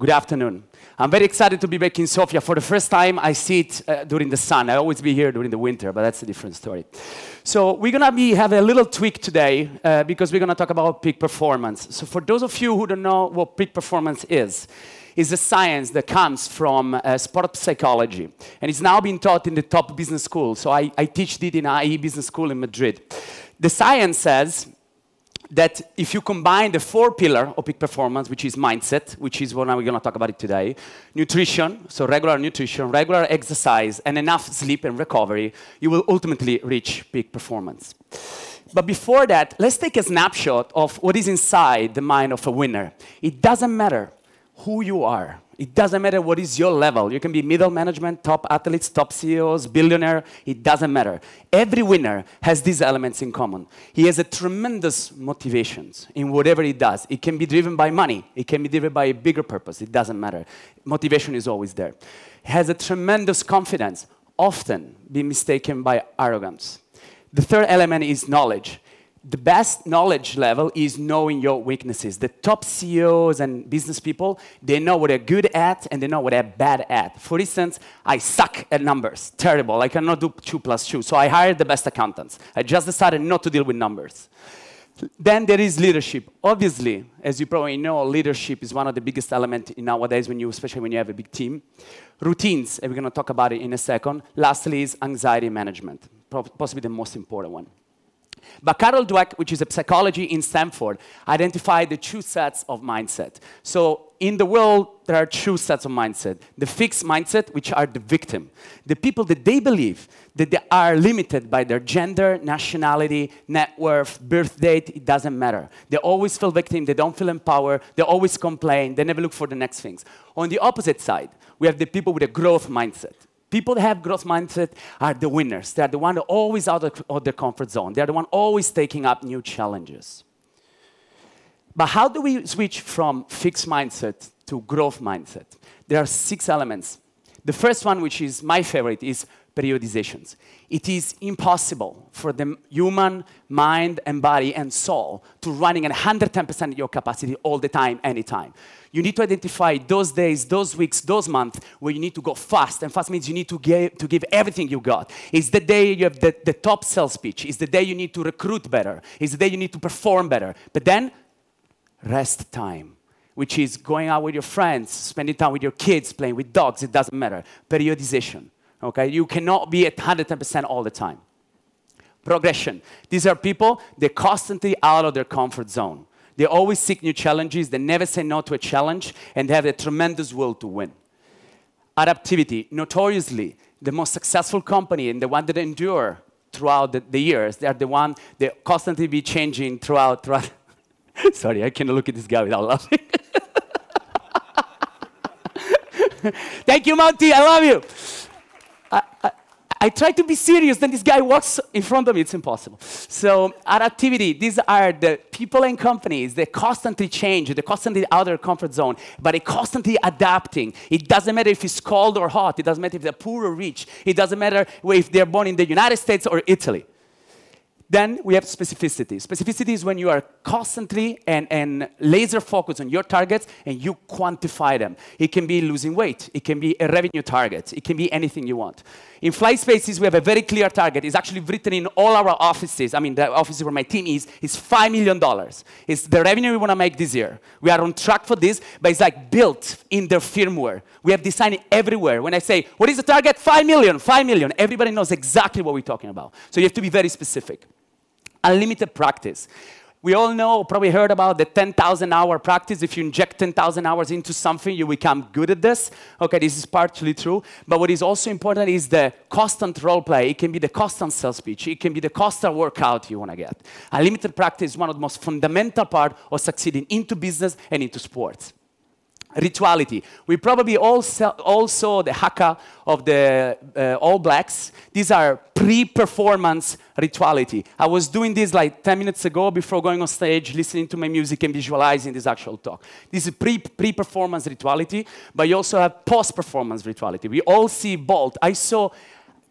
Good afternoon. I'm very excited to be back in Sofia. For the first time, I see it during the sun. I always be here during the winter, but that's a different story. So we're going to have a little tweak today because we're going to talk about peak performance. So for those of you who don't know what peak performance is a science that comes from sport psychology. And it's now being taught in the top business school. So I teach it in IE Business School in Madrid. The science says that if you combine the 4 pillars of peak performance, which is mindset, which is what we're going to talk about it today, nutrition, so regular nutrition, regular exercise, and enough sleep and recovery, you will ultimately reach peak performance. But before that, let's take a snapshot of what is inside the mind of a winner. It doesn't matter who you are. It doesn't matter what is your level. You can be middle management, top athletes, top CEOs, billionaire. It doesn't matter. Every winner has these elements in common. He has a tremendous motivations in whatever he does. It can be driven by money. It can be driven by a bigger purpose. It doesn't matter. Motivation is always there. He has a tremendous confidence, often being mistaken by arrogance. The third element is knowledge. The best knowledge level is knowing your weaknesses. The top CEOs and business people, they know what they're good at and they know what they're bad at. For instance, I suck at numbers. Terrible. I cannot do 2 plus 2. So I hired the best accountants. I just decided not to deal with numbers. Then there is leadership. Obviously, as you probably know, leadership is one of the biggest elements nowadays, especially when you have a big team. Routines, and we're going to talk about it in a second. Lastly is anxiety management, possibly the most important one. But Carol Dweck, which is a psychology in Stanford, identified the 2 sets of mindset. So in the world, there are 2 sets of mindset. The fixed mindset, which are the victim. The people that they believe that they are limited by their gender, nationality, net worth, birth date, it doesn't matter. They always feel victim, they don't feel empowered, they always complain, they never look for the next things. On the opposite side, we have the people with a growth mindset. People that have growth mindset are the winners. They're the one that are always out of their comfort zone. They're the one always taking up new challenges. But how do we switch from fixed mindset to growth mindset? There are 6 elements. The first one, which is my favorite, is periodizations. It is impossible for the human mind and body and soul to running at 110% of your capacity all the time, anytime. You need to identify those days, those weeks, those months where you need to go fast. And fast means you need to give everything you got. It's the day you have the top sales pitch. It's the day you need to recruit better. It's the day you need to perform better. But then, rest time, which is going out with your friends, spending time with your kids, playing with dogs. It doesn't matter. Periodization. Okay? You cannot be at 110% all the time. Progression. These are people, they're constantly out of their comfort zone. They always seek new challenges. They never say no to a challenge. And they have a tremendous will to win. Adaptivity. Notoriously, the most successful company and the one that endure throughout the years, they are the one that constantly be changing throughout. Sorry, I cannot look at this guy without laughing. Thank you, Monty. I love you. I try to be serious, then this guy walks in front of me. It's impossible. So adaptivity, these are the people and companies that constantly change, they're constantly out of their comfort zone, but they're constantly adapting. It doesn't matter if it's cold or hot. It doesn't matter if they're poor or rich. It doesn't matter if they're born in the United States or Italy. Then we have specificity. Specificity is when you are constantly and laser focused on your targets and you quantify them. It can be losing weight. It can be a revenue target. It can be anything you want. In Fly Spaces, we have a very clear target. It's actually written in all our offices. I mean, the offices where my team is $5 million. It's the revenue we want to make this year. We are on track for this, but it's like built in their firmware. We have designed it everywhere. When I say, what is the target? 5 million, 5 million. Everybody knows exactly what we're talking about. So you have to be very specific. Unlimited practice. We all know, probably heard about the 10,000-hour practice. If you inject 10,000 hours into something, you become good at this. Okay, this is partially true. But what is also important is the constant role play. It can be the constant sales pitch. It can be the constant workout you want to get. Unlimited practice is one of the most fundamental parts of succeeding into business and into sports. Rituality. We probably all saw the haka of the All Blacks. These are pre-performance rituality. I was doing this like 10 minutes ago before going on stage, listening to my music and visualizing this actual talk. This is pre-performance rituality, but you also have post-performance rituality. We all see Bolt. I saw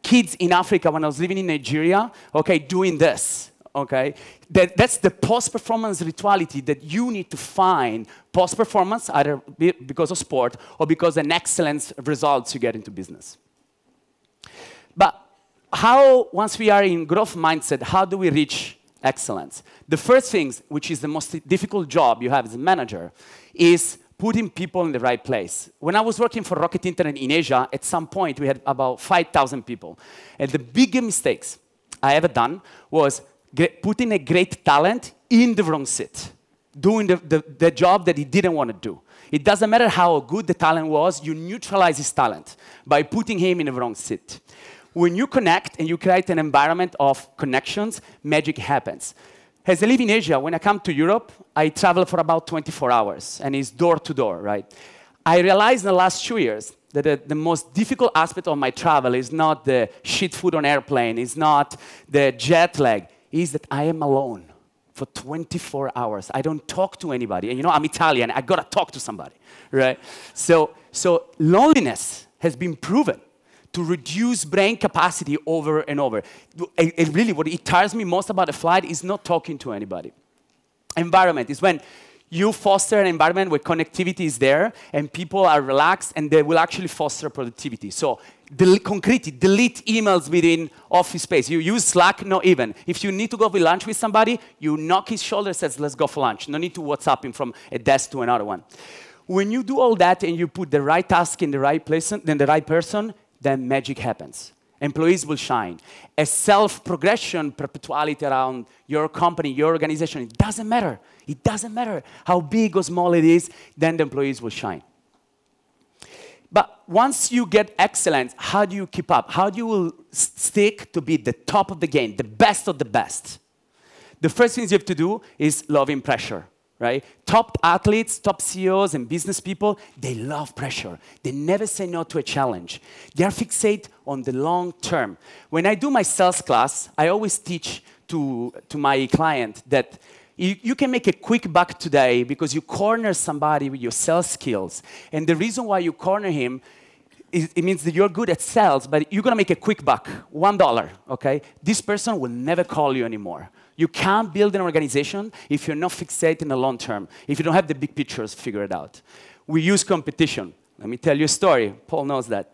kids in Africa when I was living in Nigeria, okay, doing this. Okay? That's the post-performance rituality that you need to find post-performance, either because of sport or because of an excellent results you get into business. But how, once we are in growth mindset, how do we reach excellence? The first thing, which is the most difficult job you have as a manager, is putting people in the right place. When I was working for Rocket Internet in Asia, at some point we had about 5,000 people. And the biggest mistakes I ever done was putting a great talent in the wrong seat, doing the job that he didn't want to do. It doesn't matter how good the talent was, you neutralize his talent by putting him in the wrong seat. When you connect and you create an environment of connections, magic happens. As I live in Asia, when I come to Europe, I travel for about 24 hours, and it's door to door, right? I realized in the last 2 years that the most difficult aspect of my travel is not the shit food on airplane, it's not the jet lag, is that I am alone for 24 hours. I don't talk to anybody. And you know, I'm Italian, I gotta talk to somebody, right? So loneliness has been proven to reduce brain capacity over and over. Really, what it tires me most about a flight is not talking to anybody. Environment is when you foster an environment where connectivity is there and people are relaxed and they will actually foster productivity. So delete emails within office space. You use Slack, not even. If you need to go for lunch with somebody, you knock his shoulder and says, let's go for lunch. No need to WhatsApp him from a desk to another one. When you do all that and you put the right task in the right place, then the right person, then magic happens. Employees will shine. A self-progression perpetuality around your company, your organization, it doesn't matter. It doesn't matter how big or small it is, then the employees will shine. But once you get excellence, how do you keep up? How do you stick to be the top of the game, the best of the best? The first thing you have to do is loving pressure. Right? Top athletes, top CEOs, and business people, they love pressure. They never say no to a challenge. They are fixated on the long term. When I do my sales class, I always teach to my client that you can make a quick buck today because you corner somebody with your sales skills. And the reason why you corner him it means that you're good at sales, but you're going to make a quick buck, $1, okay? This person will never call you anymore. You can't build an organization if you're not fixated in the long term, if you don't have the big pictures figured out. We use competition. Let me tell you a story. Paul knows that.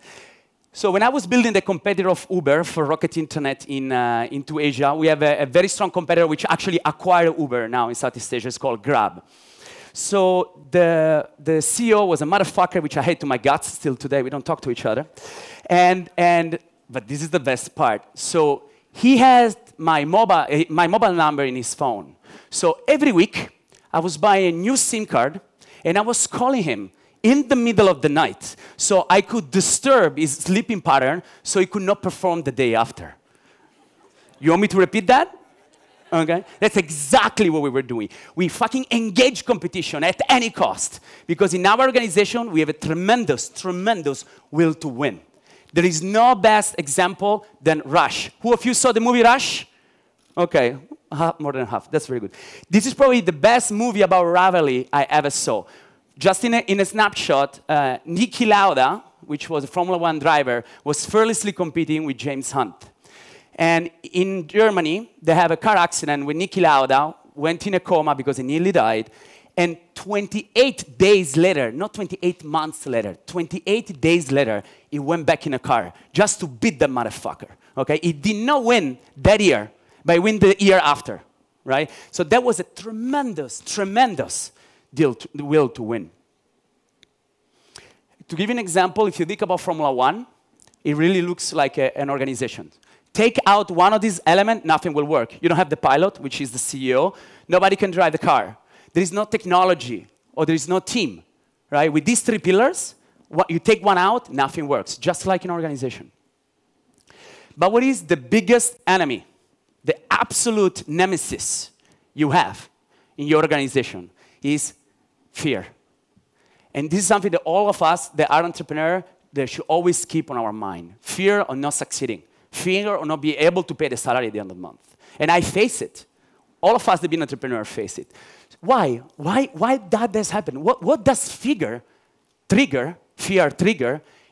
So when I was building the competitor of Uber for Rocket Internet into Asia, we have a very strong competitor which actually acquired Uber now in Southeast Asia. It's called Grab. So the CEO was a motherfucker, which I hate to my guts still today. We don't talk to each other. But this is the best part. So he has my mobile number in his phone. So every week, I was buying a new SIM card, and I was calling him in the middle of the night so I could disturb his sleeping pattern so he could not perform the day after. You want me to repeat that? Okay? That's exactly what we were doing. We fucking engage competition at any cost. Because in our organization, we have a tremendous, tremendous will to win. There is no best example than Rush. Who of you saw the movie Rush? Okay, more than half. That's very good. This is probably the best movie about rivalry I ever saw. Just in a snapshot, Niki Lauda, which was a Formula 1 driver, was fearlessly competing with James Hunt. And in Germany, they have a car accident where Niki Lauda went in a coma because he nearly died. And 28 days later, not 28 months later, 28 days later, he went back in a car just to beat the motherfucker. Okay? He did not win that year, but he won the year after. Right? So that was a tremendous, tremendous will to win. To give you an example, if you think about Formula 1, it really looks like an organization. Take out one of these elements, nothing will work. You don't have the pilot, which is the CEO. Nobody can drive the car. There is no technology, or there is no team. Right? With these three pillars, you take one out, nothing works, just like an organization. But what is the biggest enemy, the absolute nemesis you have in your organization is fear. And this is something that all of us that are entrepreneurs, they should always keep on our mind. Fear of not succeeding. Fear of not being able to pay the salary at the end of the month. And I face it. All of us that have been entrepreneurs face it. Why? Why that does happen? What does fear trigger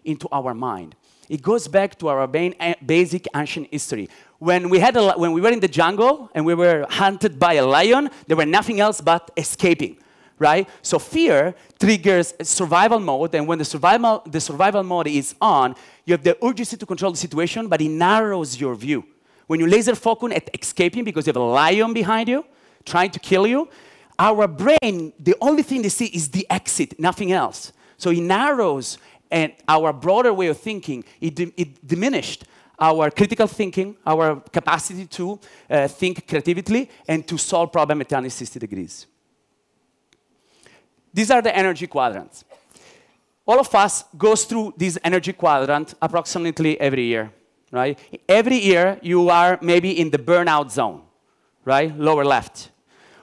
into our mind? It goes back to our basic ancient history. When we were in the jungle and we were hunted by a lion, there were nothing else but escaping, right? So fear triggers survival mode, and when the survival mode is on, you have the urgency to control the situation, but it narrows your view. When you laser focus at escaping because you have a lion behind you trying to kill you, our brain, the only thing they see is the exit, nothing else. So it narrows, and our broader way of thinking, it diminished our critical thinking, our capacity to think creatively and to solve problems at 360 degrees. These are the energy quadrants. All of us goes through this energy quadrant approximately every year, right? Every year, you are maybe in the burnout zone, right? Lower left,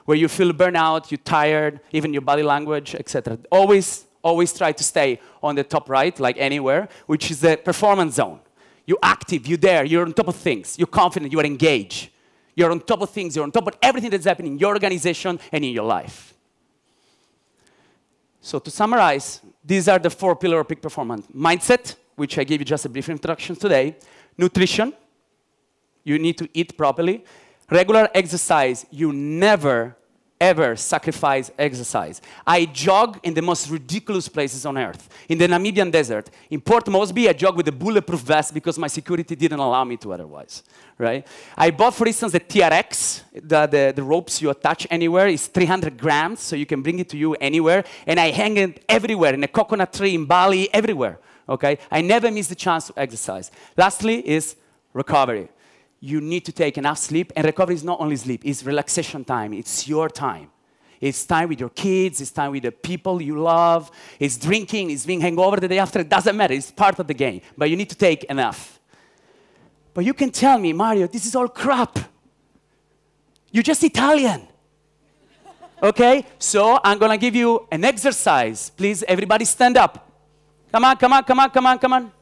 where you feel burnout, you're tired, even your body language, etc. Always try to stay on the top right, like anywhere, which is the performance zone. You're active, you're there, you're on top of things, you're confident, you're engaged. You're on top of things, you're on top of everything that's happening in your organization and in your life. So to summarize, these are the 4 pillars of peak performance. Mindset, which I gave you just a brief introduction today. Nutrition, you need to eat properly. Regular exercise, you never, ever sacrifice exercise. I jog in the most ridiculous places on earth. In the Namibian desert. In Port Moresby, I jog with a bulletproof vest because my security didn't allow me to otherwise. Right? I bought, for instance, the TRX, the ropes you attach anywhere. It's 300 grams, so you can bring it to you anywhere. And I hang it everywhere, in a coconut tree, in Bali, everywhere. Okay? I never miss the chance to exercise. Lastly is recovery. You need to take enough sleep, and recovery is not only sleep, it's relaxation time, it's your time. It's time with your kids, it's time with the people you love, it's drinking, it's being hangover the day after, it doesn't matter, it's part of the game, but you need to take enough. But you can tell me, Mario, this is all crap. You're just Italian. Okay, so I'm gonna give you an exercise. Please, everybody stand up. Come on, come on, come on, come on, come on.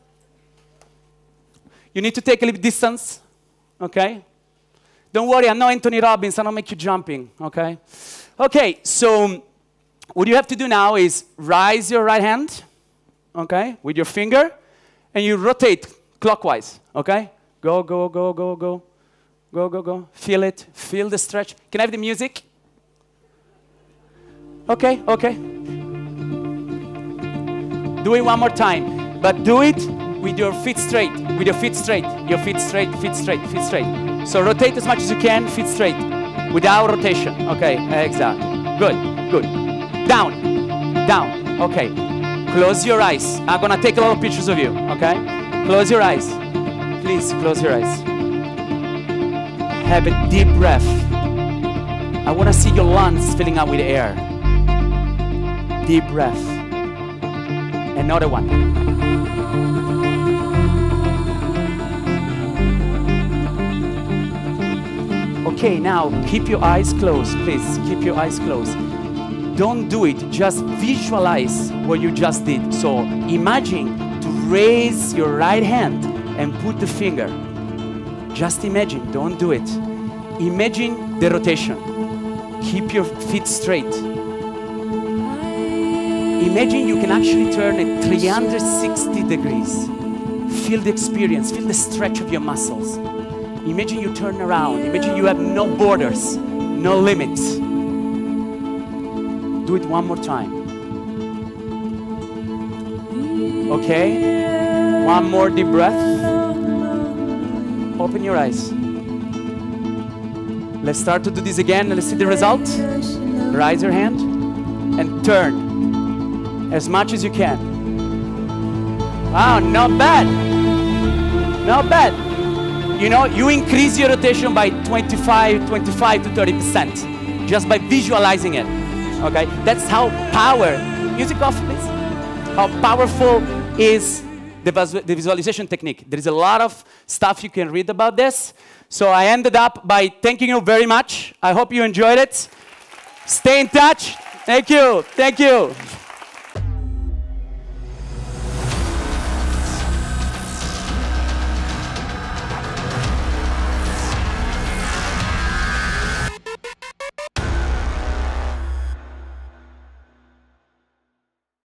You need to take a little distance. Okay? Don't worry, I'm not Anthony Robbins, I don't make you jumping, okay? Okay, so what you have to do now is raise your right hand, okay, with your finger, and you rotate clockwise, okay? Go, go, go, go, go. Go, go, go. Feel it, feel the stretch. Can I have the music? Okay, okay. Do it one more time, but do it with your feet straight, with your feet straight, your feet straight, feet straight, feet straight. So rotate as much as you can, feet straight, without rotation. Okay, exactly. Good, good. Down, down. Okay. Close your eyes. I'm gonna take a lot of pictures of you. Okay. Close your eyes. Please close your eyes. Have a deep breath. I wanna see your lungs filling up with air. Deep breath. Another one. Okay, now keep your eyes closed, please. Keep your eyes closed. Don't do it, just visualize what you just did. So imagine to raise your right hand and put the finger. Just imagine, don't do it. Imagine the rotation. Keep your feet straight. Imagine you can actually turn it 360 degrees. Feel the experience, feel the stretch of your muscles. Imagine you turn around. Imagine you have no borders, no limits. Do it one more time. Okay? One more deep breath. Open your eyes. Let's start to do this again. Let's see the result. Raise your hand and turn as much as you can. Wow, not bad. Not bad. You know, you increase your rotation by 25 to 30% just by visualizing it. Okay? That's how music off, please. How powerful is the visualization technique. There is a lot of stuff you can read about this. So I ended up by thanking you very much. I hope you enjoyed it. Stay in touch. Thank you. Thank you.